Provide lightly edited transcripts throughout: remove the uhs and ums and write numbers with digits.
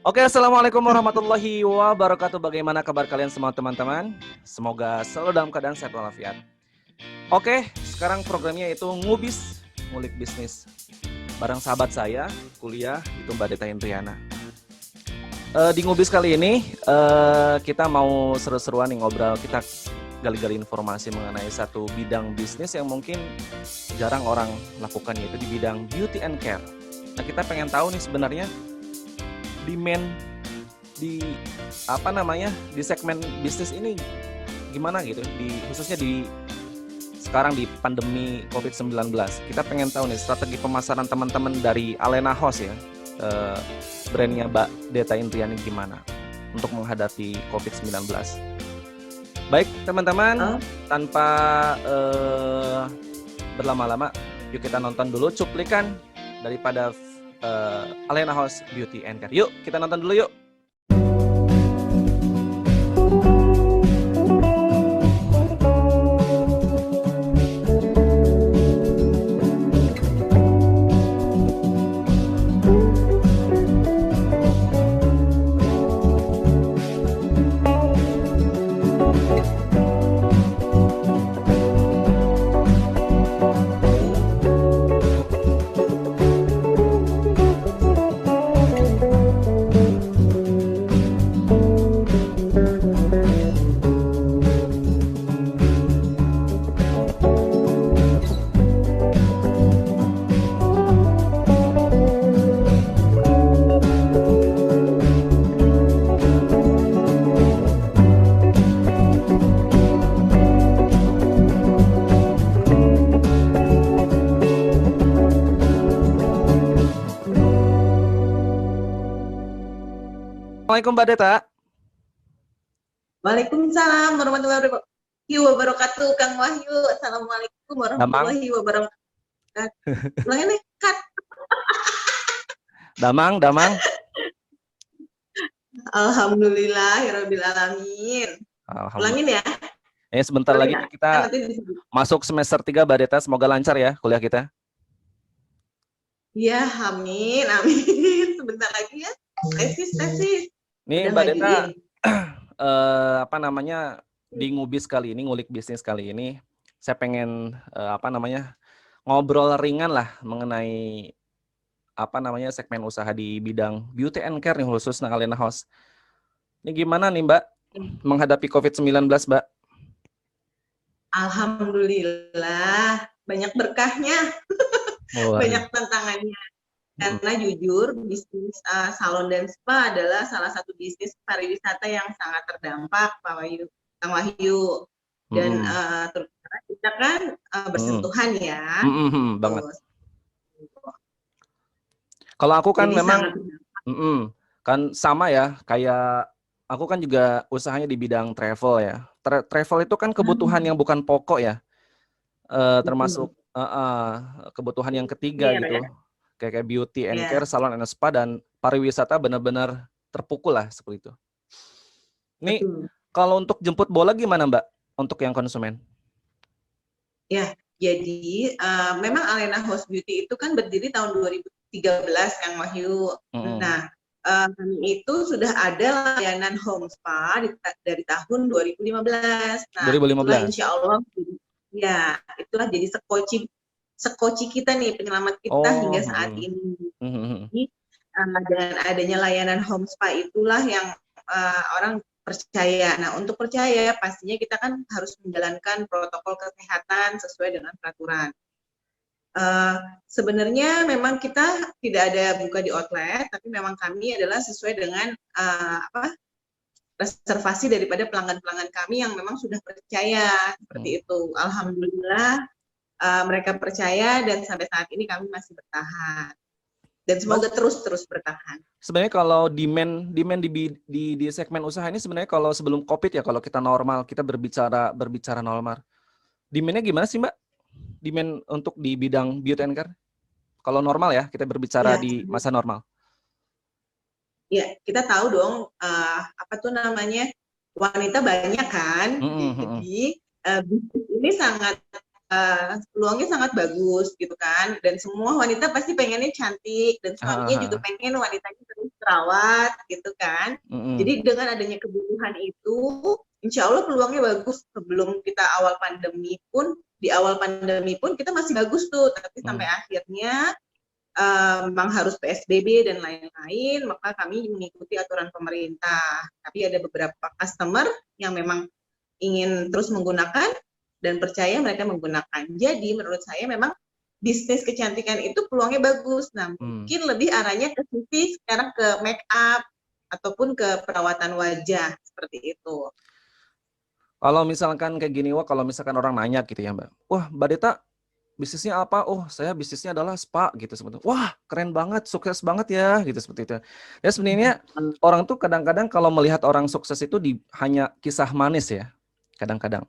Oke, assalamualaikum warahmatullahi wabarakatuh. Bagaimana kabar kalian semua teman-teman? Semoga selalu dalam keadaan sehat walafiat. Oke, sekarang programnya itu ngubis, ngulik bisnis. Bareng sahabat saya, kuliah, itu Mbak Deta Indriana. Di ngubis kali ini, kita mau seru-seruan nih ngobrol. Kita gali-gali informasi mengenai satu bidang bisnis yang mungkin jarang orang lakukan, yaitu di bidang beauty and care. Nah, kita pengen tahu nih sebenarnya demand di di segmen bisnis ini gimana gitu, khususnya di sekarang di pandemi COVID-19. Kita pengen tahu nih strategi pemasaran teman-teman dari Alena House ya, brandnya Mbak Deta Indriani gimana untuk menghadapi COVID-19. Baik teman-teman, tanpa berlama-lama, yuk kita nonton dulu cuplikan daripada Alena House Beauty and Care. Yuk, kita nonton dulu yuk. Assalamualaikum Mbak Deta. Waalaikumsalam warahmatullahi wabarakatuh, Kang Wahyu. Assalamualaikum warahmatullahi wabarakatuh. Ulangin nih, Kat. Damang. Alhamdulillahirabbil alamin. Ulangin ya. Sebentar lagi kita masuk semester 3 Mbak Deta, semoga lancar ya kuliah kita. Ya, amin. Sebentar lagi ya. Tesis. Nih Mbak Deta, di ngubis kali ini, ngulik bisnis kali ini, saya pengen ngobrol ringan lah mengenai segmen usaha di bidang beauty and care nih, khusus Alena House. Ini gimana nih Mbak menghadapi COVID-19 Mbak? Alhamdulillah, banyak berkahnya, banyak tantangannya. Karena jujur, bisnis salon dan spa adalah salah satu bisnis pariwisata yang sangat terdampak, Pak Wahyu, Kang Wahyu. Dan terutama kita kan bersentuhan ya. Banget. Kalau aku kan memang kan sama ya, kayak aku kan juga usahanya di bidang travel ya. Travel itu kan kebutuhan yang bukan pokok ya, termasuk kebutuhan yang ketiga gitu. Kayak beauty and care, salon and spa, dan pariwisata benar-benar terpukul lah seperti itu. Nih, kalau untuk jemput bola gimana Mbak untuk yang konsumen? Ya, jadi memang Alena House Beauty itu kan berdiri tahun 2013 Kang Wahyu. Nah, itu sudah ada layanan home spa dari tahun 2015. Nah, 2015. Insya Allah ya, itulah jadi sekoci kita nih, penyelamat kita hingga saat ini. Dengan adanya layanan home spa itulah yang orang percaya. Nah, untuk percaya pastinya kita kan harus menjalankan protokol kesehatan sesuai dengan peraturan. Sebenarnya memang kita tidak ada buka di outlet, tapi memang kami adalah sesuai dengan reservasi daripada pelanggan-pelanggan kami yang memang sudah percaya seperti itu. Alhamdulillah mereka percaya dan sampai saat ini kami masih bertahan. Dan semoga terus bertahan. Sebenarnya kalau demand di segmen usaha ini sebenarnya kalau sebelum COVID ya, kalau kita normal, kita berbicara normal. Demand-nya gimana sih Mbak? Demand untuk di bidang beauty and care? Kalau normal ya, kita berbicara di masa normal. Ya, kita tahu dong wanita banyak kan. Jadi bisnis ini sangat peluangnya sangat bagus gitu kan, dan semua wanita pasti pengennya cantik dan suaminya juga Ah, pengen wanitanya terus terawat gitu kan. mm-mm. Jadi dengan adanya kebutuhan itu, insya Allah peluangnya bagus. Sebelum kita awal pandemi pun, di awal pandemi pun kita masih bagus tuh, tapi sampai Mm. akhirnya memang harus PSBB dan lain-lain, maka kami mengikuti aturan pemerintah. Tapi ada beberapa customer yang memang ingin terus menggunakan dan percaya mereka menggunakan. Jadi menurut saya memang bisnis kecantikan itu peluangnya bagus. Nah, Hmm. mungkin lebih arahnya ke sisi sekarang ke make up ataupun ke perawatan wajah seperti itu. Kalau misalkan kayak gini, wah, kalau misalkan orang nanya gitu ya, Mbak. Wah, Mbak Deta bisnisnya apa? Oh, saya bisnisnya adalah spa gitu sebetulnya. Wah, keren banget, sukses banget ya, gitu seperti itu. Ya sebenarnya orang tuh kadang-kadang kalau melihat orang sukses itu hanya kisah manis ya, kadang-kadang.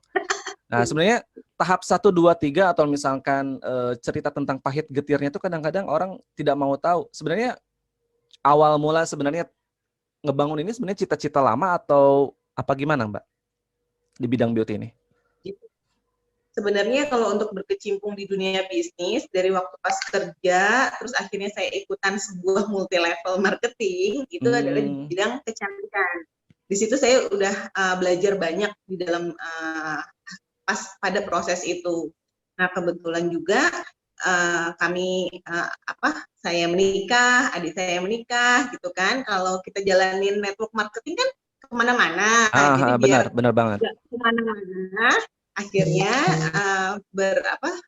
Nah, sebenarnya tahap 1, 2, 3 atau misalkan cerita tentang pahit getirnya itu kadang-kadang orang tidak mau tahu. Sebenarnya awal mula sebenarnya ngebangun ini sebenarnya cita-cita lama atau apa gimana, Mbak? Di bidang beauty ini. Sebenarnya kalau untuk berkecimpung di dunia bisnis, dari waktu pas kerja, terus akhirnya saya ikutan sebuah multi level marketing, itu adalah di bidang kecantikan. Di situ saya udah belajar banyak di dalam pas pada proses itu. Nah, kebetulan juga saya menikah, adik saya menikah, gitu kan. Kalau kita jalanin network marketing kan kemana-mana, jadi biar Benar, benar banget. nggak kemana-mana, akhirnya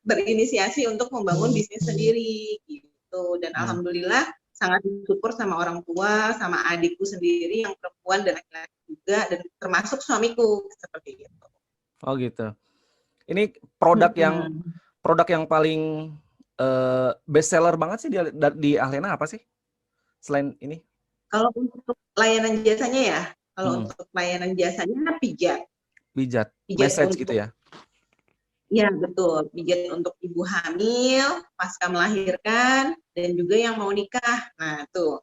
berinisiasi untuk membangun bisnis sendiri, gitu. Dan alhamdulillah sangat bersyukur sama orang tua, sama adikku sendiri yang perempuan dan laki-laki juga, dan termasuk suamiku seperti itu. Oh gitu. Ini produk yang paling best seller banget sih di Ahlena apa sih? Selain ini? Kalau untuk layanan jasanya ya, kalau untuk layanan jasanya pijat. Pijat, Pijat massage gitu untuk, ya? ya betul, pijat untuk ibu hamil, pasca melahirkan, dan juga yang mau nikah. Nah tuh,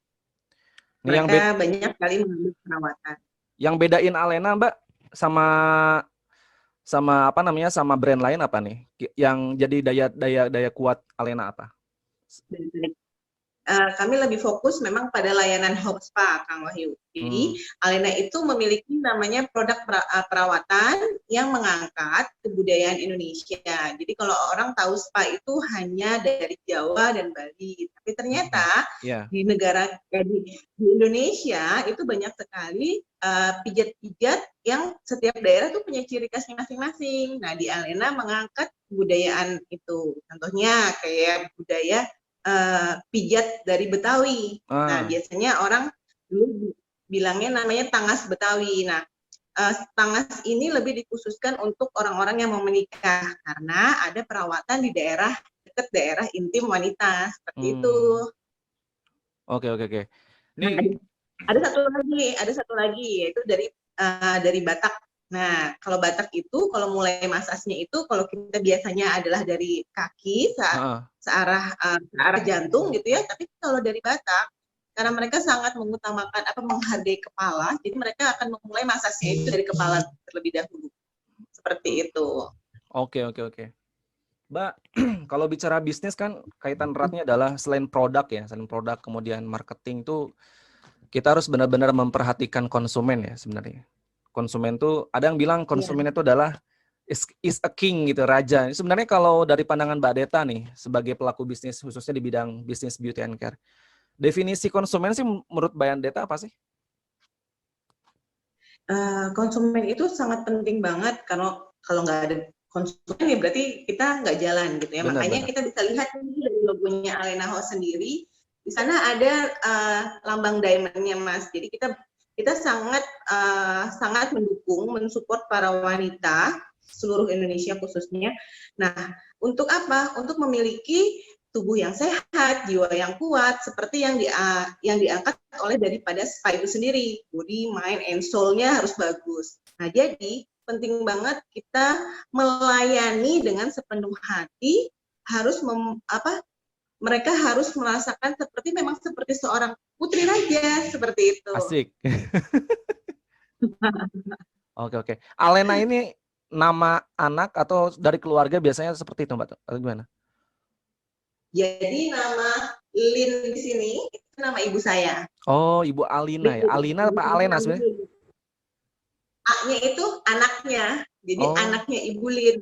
Ini mereka banyak kali mengambil perawatan. yang bedain Ahlena, Mbak, sama apa namanya, sama brand lain apa nih? Yang jadi daya kuat Ahlena apa? Kami lebih fokus memang pada layanan home spa, Kang Wahyu. Jadi Alena itu memiliki namanya produk perawatan yang mengangkat kebudayaan Indonesia. Jadi kalau orang tahu spa itu hanya dari Jawa dan Bali, tapi ternyata di Indonesia itu banyak sekali pijat-pijat yang setiap daerah tuh punya ciri khasnya masing-masing. Nah, di Alena mengangkat kebudayaan itu. Contohnya kayak budaya pijat dari Betawi. Nah, biasanya orang dulu bilangnya namanya tangas Betawi. Nah, tangas ini lebih dikhususkan untuk orang-orang yang mau menikah karena ada perawatan di dekat daerah intim wanita seperti itu. Oke. Nah, ada satu lagi yaitu dari Batak. Nah, kalau Batak itu, kalau mulai masasnya itu, kalau kita biasanya adalah dari kaki searah jantung gitu ya, tapi kalau dari Batak, karena mereka sangat mengutamakan menghargai kepala, jadi mereka akan memulai masasnya itu dari kepala terlebih dahulu, seperti itu. Oke. Mbak, kalau bicara bisnis kan kaitan eratnya adalah selain produk ya, kemudian marketing tuh kita harus benar-benar memperhatikan konsumen ya sebenarnya. Konsumen tuh ada yang bilang konsumen itu adalah is a king gitu, raja. Sebenarnya kalau dari pandangan Mbak Deta nih sebagai pelaku bisnis khususnya di bidang bisnis beauty and care, definisi konsumen sih menurut Mbak Deta apa sih? Konsumen itu sangat penting banget karena kalau nggak ada konsumen ya berarti kita nggak jalan gitu ya. Makanya kita bisa lihat dari logonya Alena House sendiri, di sana ada lambang diamond-nya, Mas. Jadi kita sangat mendukung, mensupport para wanita seluruh Indonesia khususnya. Nah, untuk apa? Untuk memiliki tubuh yang sehat, jiwa yang kuat, seperti yang diangkat oleh daripada spa itu sendiri. Body, mind, and soul-nya harus bagus. Nah, jadi penting banget kita melayani dengan sepenuh hati, mereka harus merasakan memang seperti seorang putri raja, seperti itu. Asik. Oke. Alena ini nama anak atau dari keluarga biasanya seperti itu, Mbak? Atau gimana? Jadi nama Lin di sini itu nama ibu saya. Oh, Ibu Alina ya. Lin. Alina apa Alena sebenarnya? A-nya itu anaknya. Jadi Oh, anaknya Ibu Lin.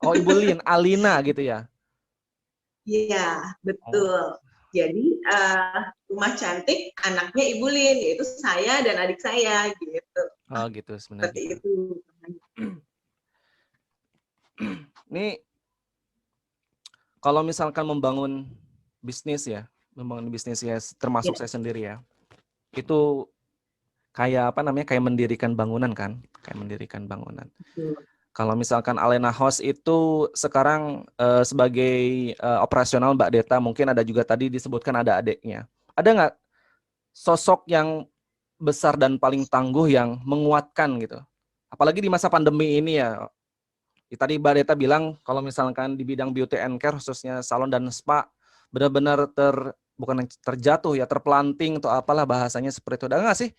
oh Ibu Lin, Alina gitu ya. Iya, Oh, betul. Jadi Rumah Cantik anaknya Ibu Lin, yaitu saya dan adik saya gitu. oh gitu sebenarnya Seperti gitu. itu. Ini kalau misalkan membangun bisnis ya, membangun bisnis ya, Ya, termasuk saya sendiri ya, itu kayak apa namanya, kayak mendirikan bangunan kan, kayak mendirikan bangunan. betul. Kalau misalkan Alena House itu sekarang sebagai operasional Mbak Deta, mungkin ada juga tadi disebutkan ada adiknya. Ada nggak sosok yang besar dan paling tangguh yang menguatkan gitu? Apalagi di masa pandemi ini ya. Tadi Mbak Deta bilang kalau misalkan di bidang beauty and care khususnya salon dan spa benar-benar bukan terjatuh ya, terpelanting atau apalah bahasanya seperti itu. Ada nggak sih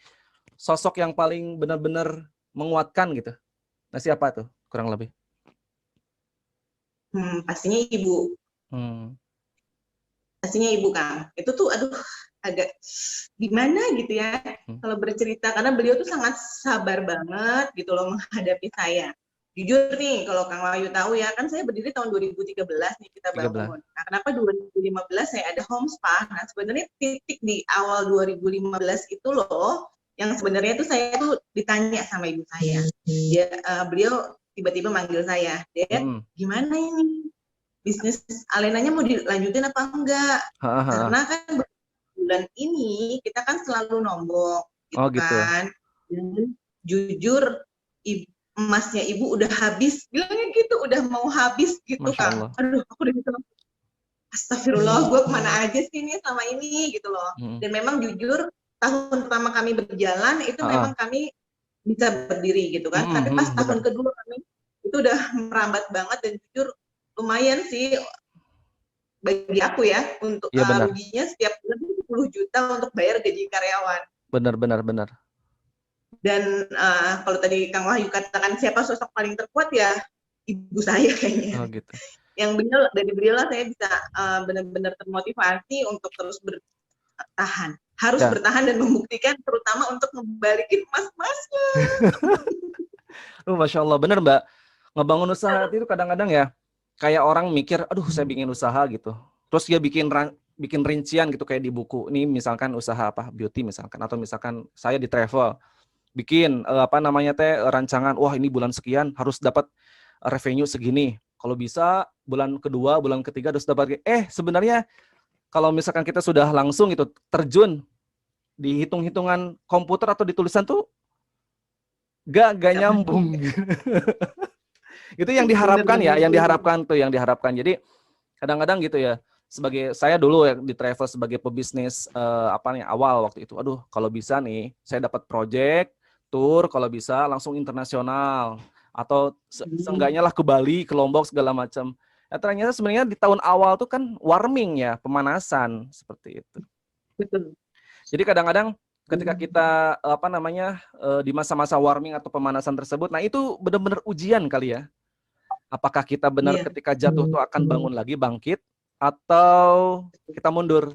sosok yang paling benar-benar menguatkan gitu? Nah siapa tuh kurang lebih? Pastinya Ibu. Hmm. Pastinya Ibu Kang. Itu tuh aduh agak gimana gitu ya Hmm. kalau bercerita karena beliau tuh sangat sabar banget gitu loh menghadapi saya. Jujur nih kalau Kang Wahyu tahu ya, kan saya berdiri tahun 2013 nih kita 13. bangun. Nah, kenapa 2015 saya ada home spa? Nah, sebenarnya titik di awal 2015 itu loh yang sebenarnya tuh saya tuh ditanya sama ibu saya. Beliau tiba-tiba manggil saya, "Dad, Hmm. gimana ini? Bisnis Alenanya mau dilanjutin apa enggak? Hahaha. Karena kan bulan ini kita kan selalu nombok Oh gitu gitu. kan. Dan jujur emasnya ibu udah habis, bilangnya gitu, udah mau habis gitu Masya Kang. Allah. Aduh, aku udah gitu. Astagfirullah, gue kemana aja sih ini selama ini gitu loh. Hmm. Dan memang jujur tahun pertama kami berjalan itu Ah, memang ah. kami bisa berdiri gitu kan. Tapi pas tahun Benar. kedua kami itu udah merambat banget dan jujur lumayan sih bagi aku ya untuk Iya benar. ruginya setiap bulan 10 juta untuk bayar gaji karyawan. Benar, benar, benar. Dan kalau tadi Kang Wahyu katakan siapa sosok paling terkuat ya ibu saya kayaknya. Oh gitu. Yang beliau dari beliau lah saya bisa benar-benar termotivasi untuk terus bertahan. Harus Ya. bertahan dan membuktikan terutama untuk membalikin emas-emasnya. Masya Allah, benar Mbak. Ngebangun usaha itu kadang-kadang ya, kayak orang mikir, aduh saya bikin usaha gitu. Terus dia bikin rincian gitu kayak di buku. Ini misalkan usaha apa, beauty misalkan, atau misalkan saya di travel, bikin apa namanya teh rancangan, wah ini bulan sekian harus dapat revenue segini. Kalau bisa bulan kedua, bulan ketiga harus dapat. Sebenarnya kalau misalkan kita sudah langsung itu terjun di hitung-hitungan komputer atau di tulisan tuh gak Gak pasti. nyambung. Itu yang diharapkan ya, Bener-bener. yang diharapkan tuh, yang diharapkan. Jadi kadang-kadang gitu ya, sebagai saya dulu ya di travel sebagai pebisnis apa nih awal waktu itu. Aduh, kalau bisa nih saya dapat project tour, kalau bisa langsung internasional atau seenggaknya lah ke Bali, ke Lombok segala macam. Ya, ternyata sebenarnya di tahun awal tuh kan warming ya, pemanasan seperti itu. Betul. Jadi kadang-kadang ketika kita apa namanya di masa-masa warming atau pemanasan tersebut, nah itu benar-benar ujian kali ya. Apakah kita benar Iya, ketika jatuh tuh akan bangun lagi bangkit atau kita mundur.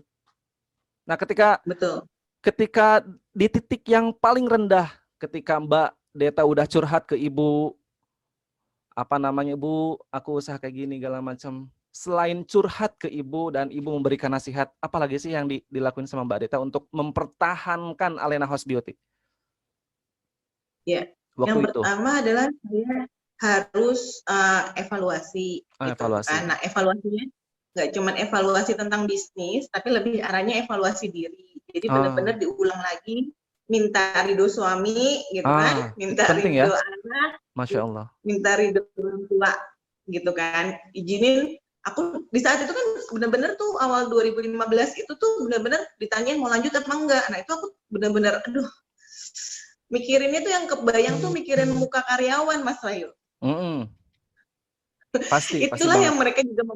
Nah, ketika betul. ketika di titik yang paling rendah, ketika Mbak Deta udah curhat ke ibu, apa namanya, Bu, aku usaha kayak gini segala macam. Selain curhat ke ibu dan ibu memberikan nasihat, apalagi sih yang dilakuin sama Mbak Deta untuk mempertahankan Alena House Beauty Ya, yang waktu itu? pertama adalah saya harus evaluasi gitu Evaluasi. kan. Nah, evaluasinya nggak cuma evaluasi tentang bisnis, tapi lebih arahnya evaluasi diri. Jadi Ah, benar-benar diulang lagi, minta ridho suami gitu kan, itu minta penting ya. ridho anak, Masya Allah. minta ridho orang tua gitu kan. Izinin aku di saat itu kan benar-benar tuh awal 2015 itu tuh benar-benar ditanyain mau lanjut apa enggak. Nah, itu aku benar-benar aduh mikirinnya tuh yang kebayang tuh mikirin muka karyawan Mas Wahyu. Mm-mm. Pasti Itulah banget. yang mereka juga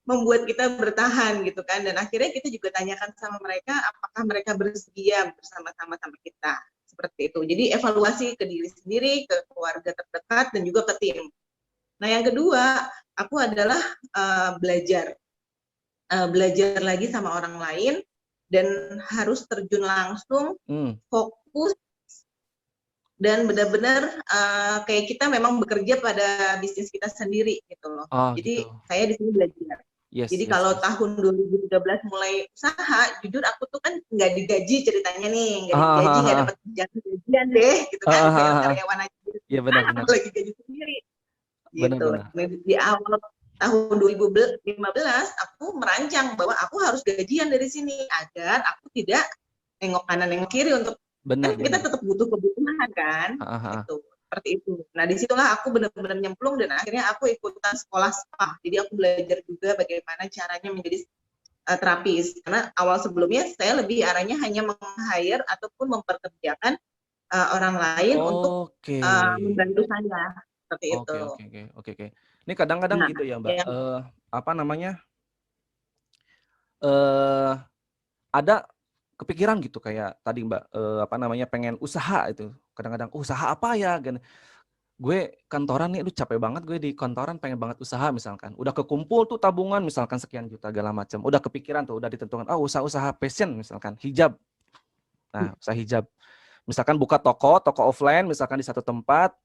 membuat kita bertahan gitu kan. Dan akhirnya kita juga tanyakan sama mereka apakah mereka bersedia bersama-sama sama kita. Seperti itu. Jadi evaluasi ke diri sendiri, ke keluarga terdekat, dan juga ke tim. Nah, yang kedua, aku adalah belajar lagi sama orang lain dan harus terjun langsung, fokus dan benar-benar kayak kita memang bekerja pada bisnis kita sendiri gitu loh. Oh Jadi gitu. saya di sini belajar. Yes, Jadi yes, kalau yes. tahun 2013 mulai usaha, jujur aku tuh kan nggak digaji ceritanya nih, nggak Ah, digaji, ah, nggak ah, dapat gajian deh, gitu ah, kan, ah, kayak ah, ah. karyawan aja gitu Iya kan, benar-benar, apalagi gaji sendiri, gitu. benar-benar. Di awal tahun 2015, aku merancang bahwa aku harus gajian dari sini agar aku tidak nengok kanan nengok kiri untuk kan kita Benar-benar. tetap butuh kebutuhan kan, Ah, ah, ah. itu seperti itu. Nah disitulah aku benar-benar nyemplung dan akhirnya aku ikutan sekolah spa. Jadi aku belajar juga bagaimana caranya menjadi terapis. Karena awal sebelumnya saya lebih arahnya hanya meng-hire ataupun memperkerjakan orang lain untuk Oke. membantu saya seperti itu. Oke, oke, oke, oke, oke. Ini kadang-kadang Nah, gitu ya, Mbak. yang Apa namanya? Eh, ada kepikiran gitu kayak tadi Mbak, apa namanya? Pengen usaha itu. Kadang-kadang usaha apa ya? Gue kantoran nih, aduh capek banget gue di kantoran, pengen banget usaha misalkan. Udah kekumpul tuh tabungan misalkan sekian juta segala macam. Udah kepikiran tuh, udah ditentukan, oh usaha-usaha fashion misalkan, hijab. Nah, usaha hijab. Misalkan buka toko offline misalkan di satu tempat,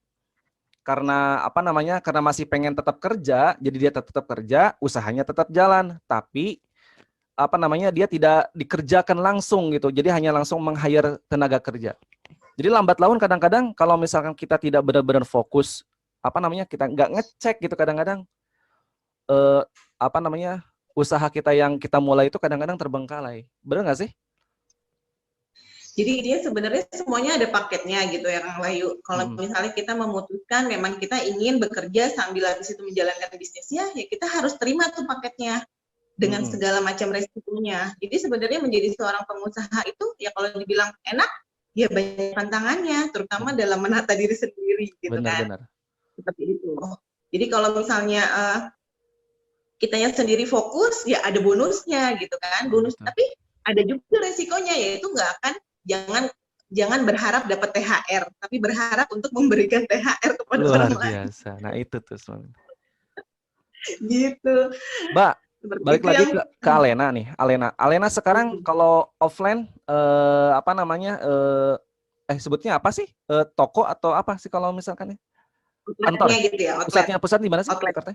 karena apa namanya? Karena masih pengen tetap kerja, jadi dia tetap kerja, usahanya tetap jalan, tapi apa namanya? Dia tidak dikerjakan langsung gitu. Jadi hanya langsung meng-hire tenaga kerja. Jadi lambat laun kadang-kadang kalau misalkan kita tidak benar-benar fokus, apa namanya? Kita nggak ngecek gitu kadang-kadang eh, apa namanya? Usaha kita yang kita mulai itu kadang-kadang terbengkalai. Benar nggak sih? jadi dia sebenarnya semuanya ada paketnya gitu ya Kang Wahyu. Kalau Mm-mm. misalnya kita memutuskan memang kita ingin bekerja sambil habis itu menjalankan bisnisnya, ya kita harus terima tuh paketnya dengan Mm-mm. segala macam resikonya. Jadi sebenarnya menjadi seorang pengusaha itu ya kalau dibilang enak, ya banyak tantangannya, terutama dalam menata diri sendiri gitu kan. Benar-benar. Seperti itu. Jadi kalau misalnya kitanya sendiri fokus, ya ada bonusnya gitu kan. Oh Bonus, gitu. tapi ada juga resikonya, yaitu nggak akan jangan jangan berharap dapat THR, tapi berharap untuk memberikan THR kepada Luar orang lain. biasa. Nah itu tuh. Gitu. Mbak, Seperti balik itu lagi yang ke Alena nih. Alena sekarang kalau offline apa namanya? Sebutnya apa sih? Toko atau apa sih kalau misalkan ya? Kantor outletnya ya? gitu ya, outlet. Pusat di mana sih Outlet Jakarta?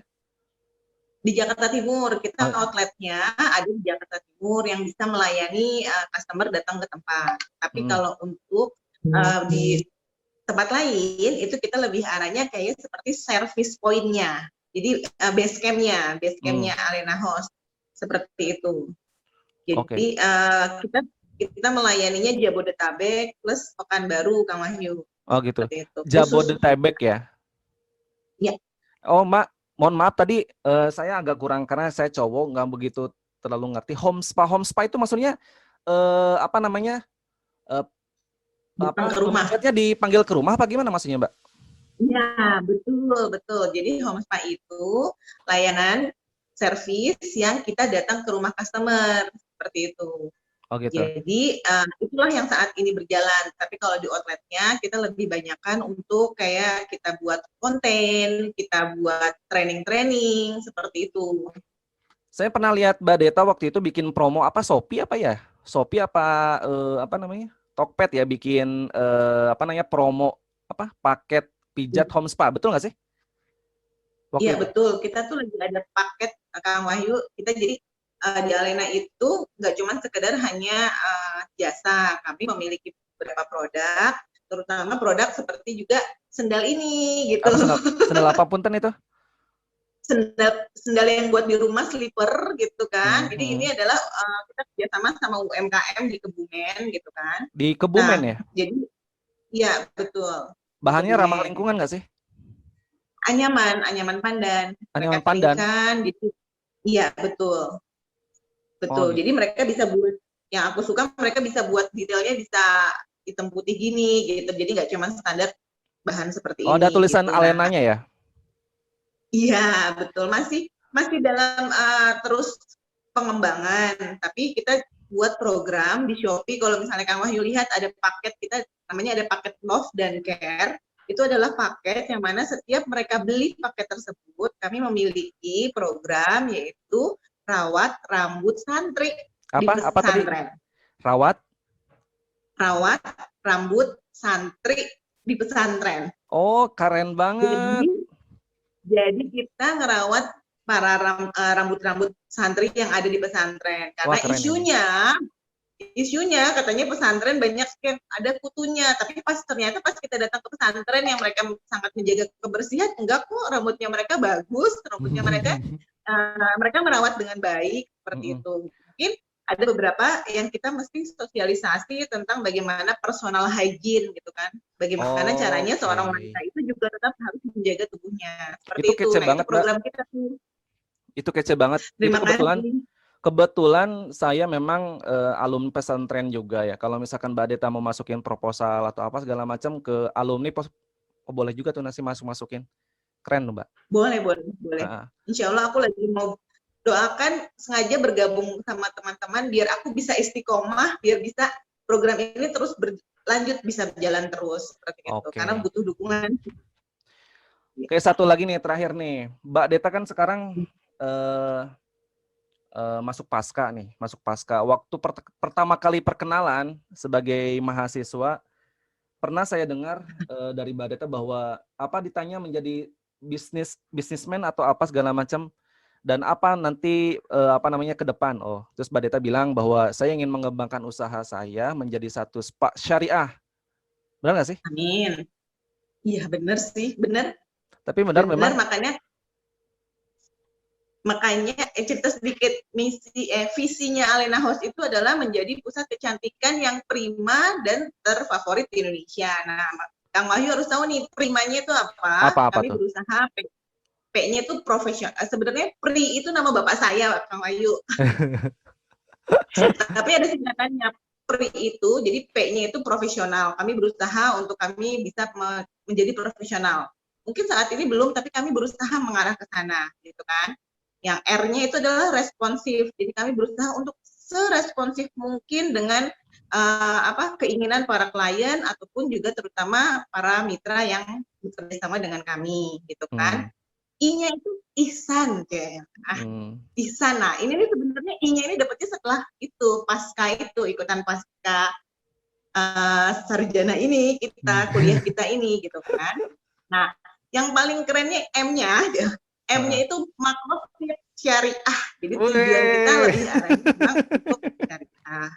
di Jakarta Timur. Kita Oh, outletnya ada di Jakarta Timur yang bisa melayani customer datang ke tempat. Tapi mm, kalau untuk di tempat lain itu kita lebih arahnya kayak seperti service point-nya. Jadi base mm. campnya Alena Host seperti itu. Oke. Jadi kita melayaninya Jabodetabek plus Pekanbaru, Kang Wahyu. Oh gitu. Seperti itu. Khusus Jabodetabek ya. ya. Oh, mohon maaf tadi saya agak kurang karena saya cowok nggak begitu terlalu ngerti. Home spa itu maksudnya apa namanya? Eh, Datang apa ke rumah. peminatnya dipanggil ke rumah apa gimana maksudnya, Mbak? Ya, betul, betul. Jadi home spa itu layanan servis yang kita datang ke rumah customer seperti itu. Oh gitu. Jadi itulah yang saat ini berjalan. Tapi kalau di outletnya kita lebih banyakkan untuk kayak kita buat konten, kita buat training-training seperti itu. Saya pernah lihat Mbak Deta waktu itu bikin promo apa Shopee apa ya? Shopee apa apa namanya? Tokped ya bikin apa namanya promo apa paket pijat home spa, betul nggak sih? Iya Waktu itu. betul. Kita tuh lagi ada paket Kang Wahyu. Kita jadi di Alena itu nggak cuma sekedar hanya jasa. Kami memiliki beberapa produk, terutama produk seperti juga sendal ini gitu. Apa sendal apa punten itu? Sendal yang buat di rumah slipper gitu kan. Jadi ini Hmm. adalah kita kerjasama sama UMKM di Kebumen gitu kan. Di Kebumen Nah, ya? jadi iya betul di Bahannya ramah Kebumen. lingkungan nggak sih? Anyaman pandan. Mereka Anyaman pandan. keringkan gitu. Iya betul, Oh betul. gitu. Jadi mereka bisa buat yang aku suka mereka bisa buat detailnya bisa hitam putih gini gitu. Jadi nggak cuma standar bahan seperti Oh ada ini tulisan gitu. Nah, Alenanya ya? iya, betul. Masih masih dalam terus pengembangan, tapi kita buat program di Shopee. Kalau misalnya Kang Wahyu lihat ada paket kita namanya ada paket Love dan Care. Itu adalah paket yang mana setiap mereka beli paket tersebut tersebut kami memiliki program yaitu rawat rambut santri di Apa tadi? pesantren. Rawat Rambut santri di pesantren. Oh, keren banget. Jadi kita ngerawat para rambut-rambut santri yang ada di pesantren. Karena isunya katanya pesantren banyak yang ada kutunya. Tapi ternyata pas kita datang ke pesantren yang mereka sangat menjaga kebersihan, enggak kok, rambutnya mereka bagus, rambutnya mereka merawat dengan baik seperti itu. Mungkin ada beberapa yang kita mesti sosialisasi tentang bagaimana personal hygiene gitu kan. Bagaimana caranya seorang wanita itu juga tetap harus menjaga tubuhnya. Seperti itu kece banget, itu program kita tuh. Itu kece banget. Terima kasih. Kebetulan saya memang alumni pesantren juga ya. Kalau misalkan Mbak Deta mau masukin proposal atau apa segala macam ke alumni, boleh juga tuh nasi masukin. Keren loh Mbak. Boleh. Insya Allah aku lagi mau doakan sengaja bergabung sama teman-teman biar aku bisa istiqomah, biar bisa program ini terus berlanjut, bisa berjalan terus seperti itu. Karena butuh dukungan. Oke, satu lagi nih terakhir nih. Mbak Deta kan sekarang masuk pasca. Waktu pertama kali perkenalan sebagai mahasiswa, pernah saya dengar dari Mbak Deta bahwa ditanya menjadi bisnismen atau apa segala macam, dan apa nanti ke depan. Terus Mbak Deta bilang bahwa saya ingin mengembangkan usaha saya menjadi satu spa syariah. Benar nggak sih? Amin. Iya benar sih, benar. Tapi benar memang. Makanya cerita sedikit visinya Alena House itu adalah menjadi pusat kecantikan yang prima dan terfavorit di Indonesia. Nah, Kang Wahyu harus tahu nih primanya itu apa. Kami tuh berusaha P-nya itu profesional. Sebenarnya Pri itu nama bapak saya, Kang Wahyu. Tapi ada singkatannya Pri itu, jadi P-nya itu profesional. Kami berusaha untuk kami bisa menjadi profesional. Mungkin saat ini belum, tapi kami berusaha mengarah ke sana, gitu kan. Yang R-nya itu adalah responsif. Jadi kami berusaha untuk seresponsif mungkin dengan keinginan para klien ataupun juga terutama para mitra yang bekerja sama dengan kami, gitu kan. I-nya itu ihsan kayak. Ihsan. Nah, ini nih sebenarnya I-nya ini dapatnya setelah itu, pasca itu, ikutan pasca sarjana ini, kuliah kita ini, gitu kan. Nah, yang paling kerennya M-nya itu makhluk syariah. Jadi tujuan kita lebih arahnya untuk syariah.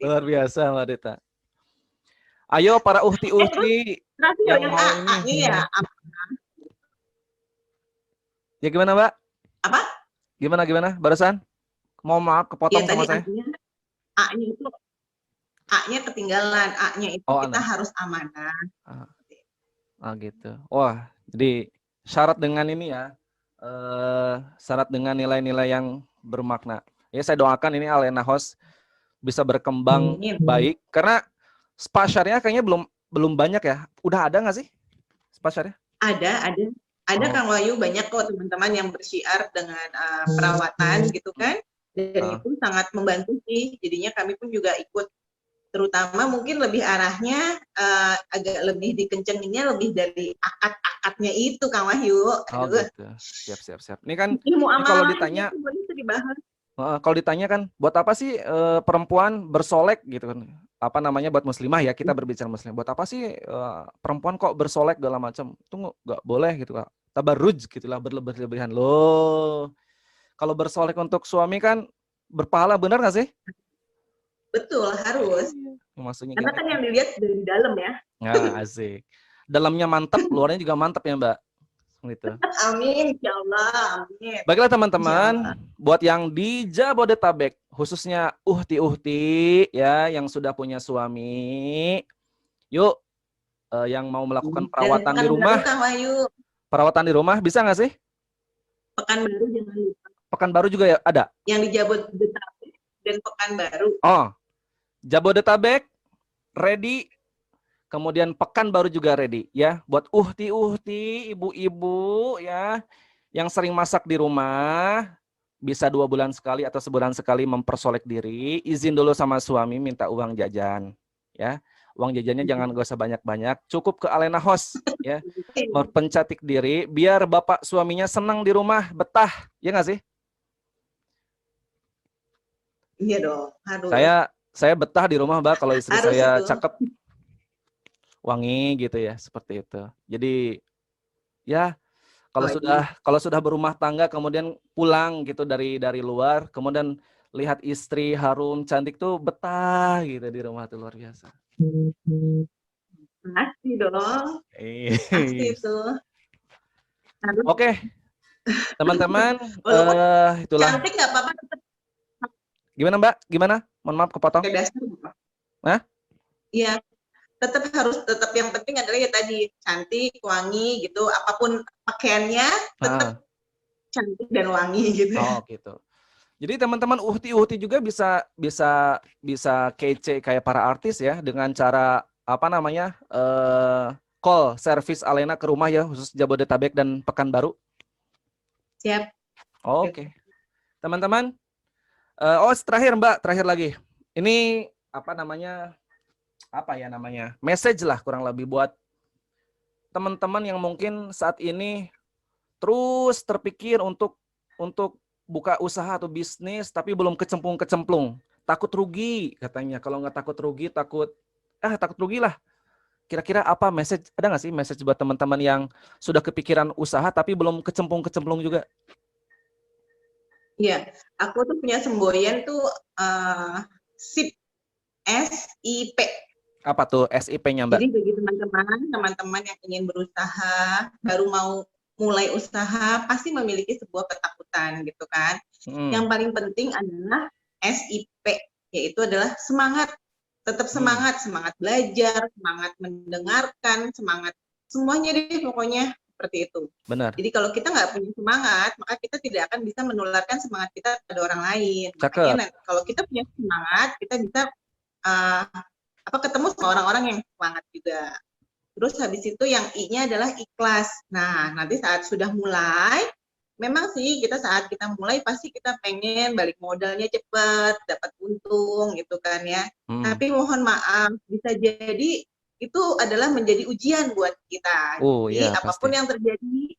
Luar biasa Mbak Deta. Ayo para uhti-uhti yang mau ini. Ya gimana Mbak? Apa? Gimana barusan? Mau maaf kepotong sama saya. A-nya ketinggalan. A-nya itu kita harus amanah. Gitu. Wah, jadi syarat dengan ini ya. Syarat dengan nilai-nilai yang bermakna. Ya saya doakan ini Alena House bisa berkembang baik, karena spa syariah kayaknya belum banyak ya. Udah ada nggak sih spa syariah? Ada Kang Wahyu, banyak kok teman-teman yang bersyiar dengan perawatan gitu kan, dan itu sangat membantu sih. Jadinya kami pun juga ikut, terutama mungkin lebih arahnya agak lebih dikencenginnya lebih dari akad-akadnya itu Kang Wahyu. Gitu. Siap. Ini kan kalau ditanya, kalau ditanya kan buat apa sih perempuan bersolek gitu kan? Buat muslimah ya, kita berbicara muslim. Buat apa sih perempuan kok bersolek segala macam? Itu nggak boleh gitu Kak. Tabarruj gitulah, berlebihan loh. Kalau bersolek untuk suami kan berpahala, benar nggak sih? Betul, harus. Maksudnya karena kan yang dilihat dari dalam ya. Nah, asik. Dalamnya mantap, luarnya juga mantap ya Mbak. Gitu. Amin, insya Allah. Amin. Baiklah teman-teman, buat yang di Jabodetabek, khususnya uhti-uhti ya, yang sudah punya suami, yuk yang mau melakukan perawatan di rumah. Perawatan di rumah bisa nggak sih? Pekanbaru jangan lupa. Pekanbaru juga ya ada? Yang di Jabodetabek dan Pekanbaru. Jabodetabek ready, kemudian Pekanbaru juga ready ya, buat uhti-uhti, ibu-ibu ya yang sering masak di rumah, bisa 2 bulan sekali atau sebulan sekali mempersolek diri, izin dulu sama suami minta uang jajan ya. Uang jajannya jangan gak usah banyak-banyak, cukup ke Alena House ya. Pencantik diri biar bapak suaminya senang di rumah, betah. Ya nggak sih? Iya dong, harus. Saya betah di rumah, Mbak, kalau istri Harus saya itu. cakep, wangi gitu ya, seperti itu. Jadi ya kalau sudah berumah tangga kemudian pulang gitu dari luar, kemudian lihat istri harum cantik tuh betah gitu di rumah tuh luar biasa. Pasti dong. Pasti itu. Harus. Oke, teman-teman, Walaupun itulah. cantik nggak apa-apa, tetap Gimana Mbak? Gimana? Mohon maaf kepotong. dasar. Hah? Iya, tetap yang penting adalah ya tadi cantik, wangi gitu. Apapun pakaiannya tetap cantik dan wangi gitu. Oh gitu. Jadi teman-teman uhti juga bisa kece kayak para artis ya dengan cara apa namanya call service Alena ke rumah ya khusus Jabodetabek dan Pekanbaru. Siap. Oke. Teman-teman, terakhir Mbak, terakhir lagi. Ini apa namanya message lah kurang lebih buat teman-teman yang mungkin saat ini terus terpikir untuk buka usaha atau bisnis tapi belum kecemplung, takut rugi katanya. Kalau nggak takut rugi, takut rugi lah. Kira-kira apa message, ada nggak sih message buat teman-teman yang sudah kepikiran usaha tapi belum kecemplung juga? Iya, aku tuh punya semboyan tuh SIP, SIP. Apa tuh SIP-nya Mbak? Jadi bagi teman-teman yang ingin berusaha, baru mau mulai usaha, pasti memiliki sebuah ketakutan gitu kan. Yang paling penting adalah SIP, yaitu adalah semangat. Tetap semangat belajar, semangat mendengarkan, semangat semuanya deh pokoknya seperti itu. Benar. Jadi kalau kita nggak punya semangat, maka kita tidak akan bisa menularkan semangat kita pada orang lain. Makanya kalau kita punya semangat, kita bisa ketemu sama orang-orang yang semangat juga. Terus habis itu yang I-nya adalah ikhlas. Nah, nanti saat sudah mulai, memang sih saat kita mulai pasti kita pengen balik modalnya cepat, dapat untung gitu kan ya. Tapi mohon maaf, bisa jadi itu adalah menjadi ujian buat kita. Jadi apapun yang terjadi,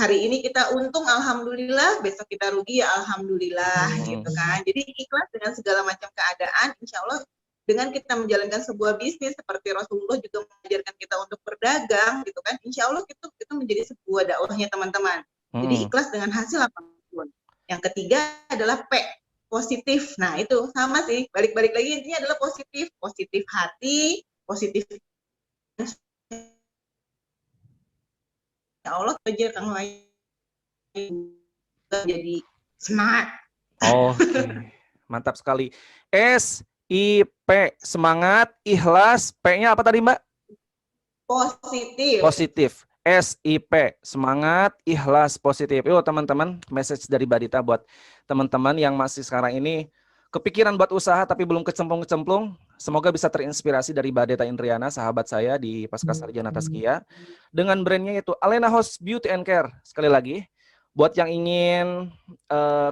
hari ini kita untung alhamdulillah, besok kita rugi ya alhamdulillah gitu kan. Jadi ikhlas dengan segala macam keadaan, insya Allah dengan kita menjalankan sebuah bisnis seperti Rasulullah juga mengajarkan kita untuk berdagang gitu kan, insya Allah itu menjadi sebuah dakwahnya teman-teman. Jadi ikhlas dengan hasil apapun. Yang ketiga adalah P, positif. Nah itu sama sih, balik-balik lagi intinya adalah positif hati, positif. Ya Allah kejar kang lain jadi semangat. Mantap sekali. SIP, semangat, ikhlas, P-nya apa tadi Mbak? Positif. SIP, semangat, ikhlas, positif. Yuk teman-teman, message dari Mbak Dita buat teman-teman yang masih sekarang ini kepikiran buat usaha tapi belum kecemplung. Semoga bisa terinspirasi dari Mbak Dita Indriana, sahabat saya di Pascasarjana Tazkiyah, dengan brandnya itu Alena House Beauty and Care. Sekali lagi, buat yang ingin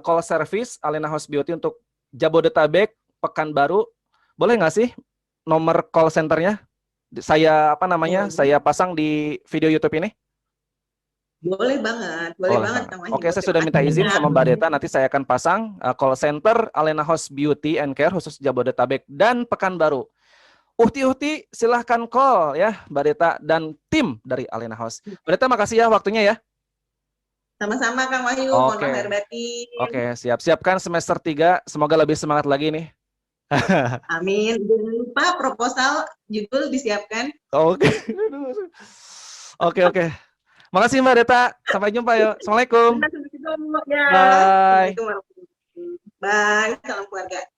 call service Alena House Beauty untuk Jabodetabek, Pekanbaru, boleh nggak sih nomor call centernya? Saya saya pasang di video YouTube ini. Boleh banget, Oke, saya sudah minta izin sama Mbak Deta, nanti saya akan pasang call center Alena House Beauty and Care khusus Jabodetabek dan Pekanbaru. Uhti, silahkan call ya Mbak Deta dan tim dari Alena House. Mbak Deta, makasih ya waktunya ya. Sama-sama Kang Wahyu, mohon lahir batin. Oke, siapkan semester 3, semoga lebih semangat lagi nih. Amin. Jangan lupa proposal judul disiapkan. Oke. Makasih Mbak Deta. Sampai jumpa yuk. Assalamualaikum. Bye. Salam keluarga.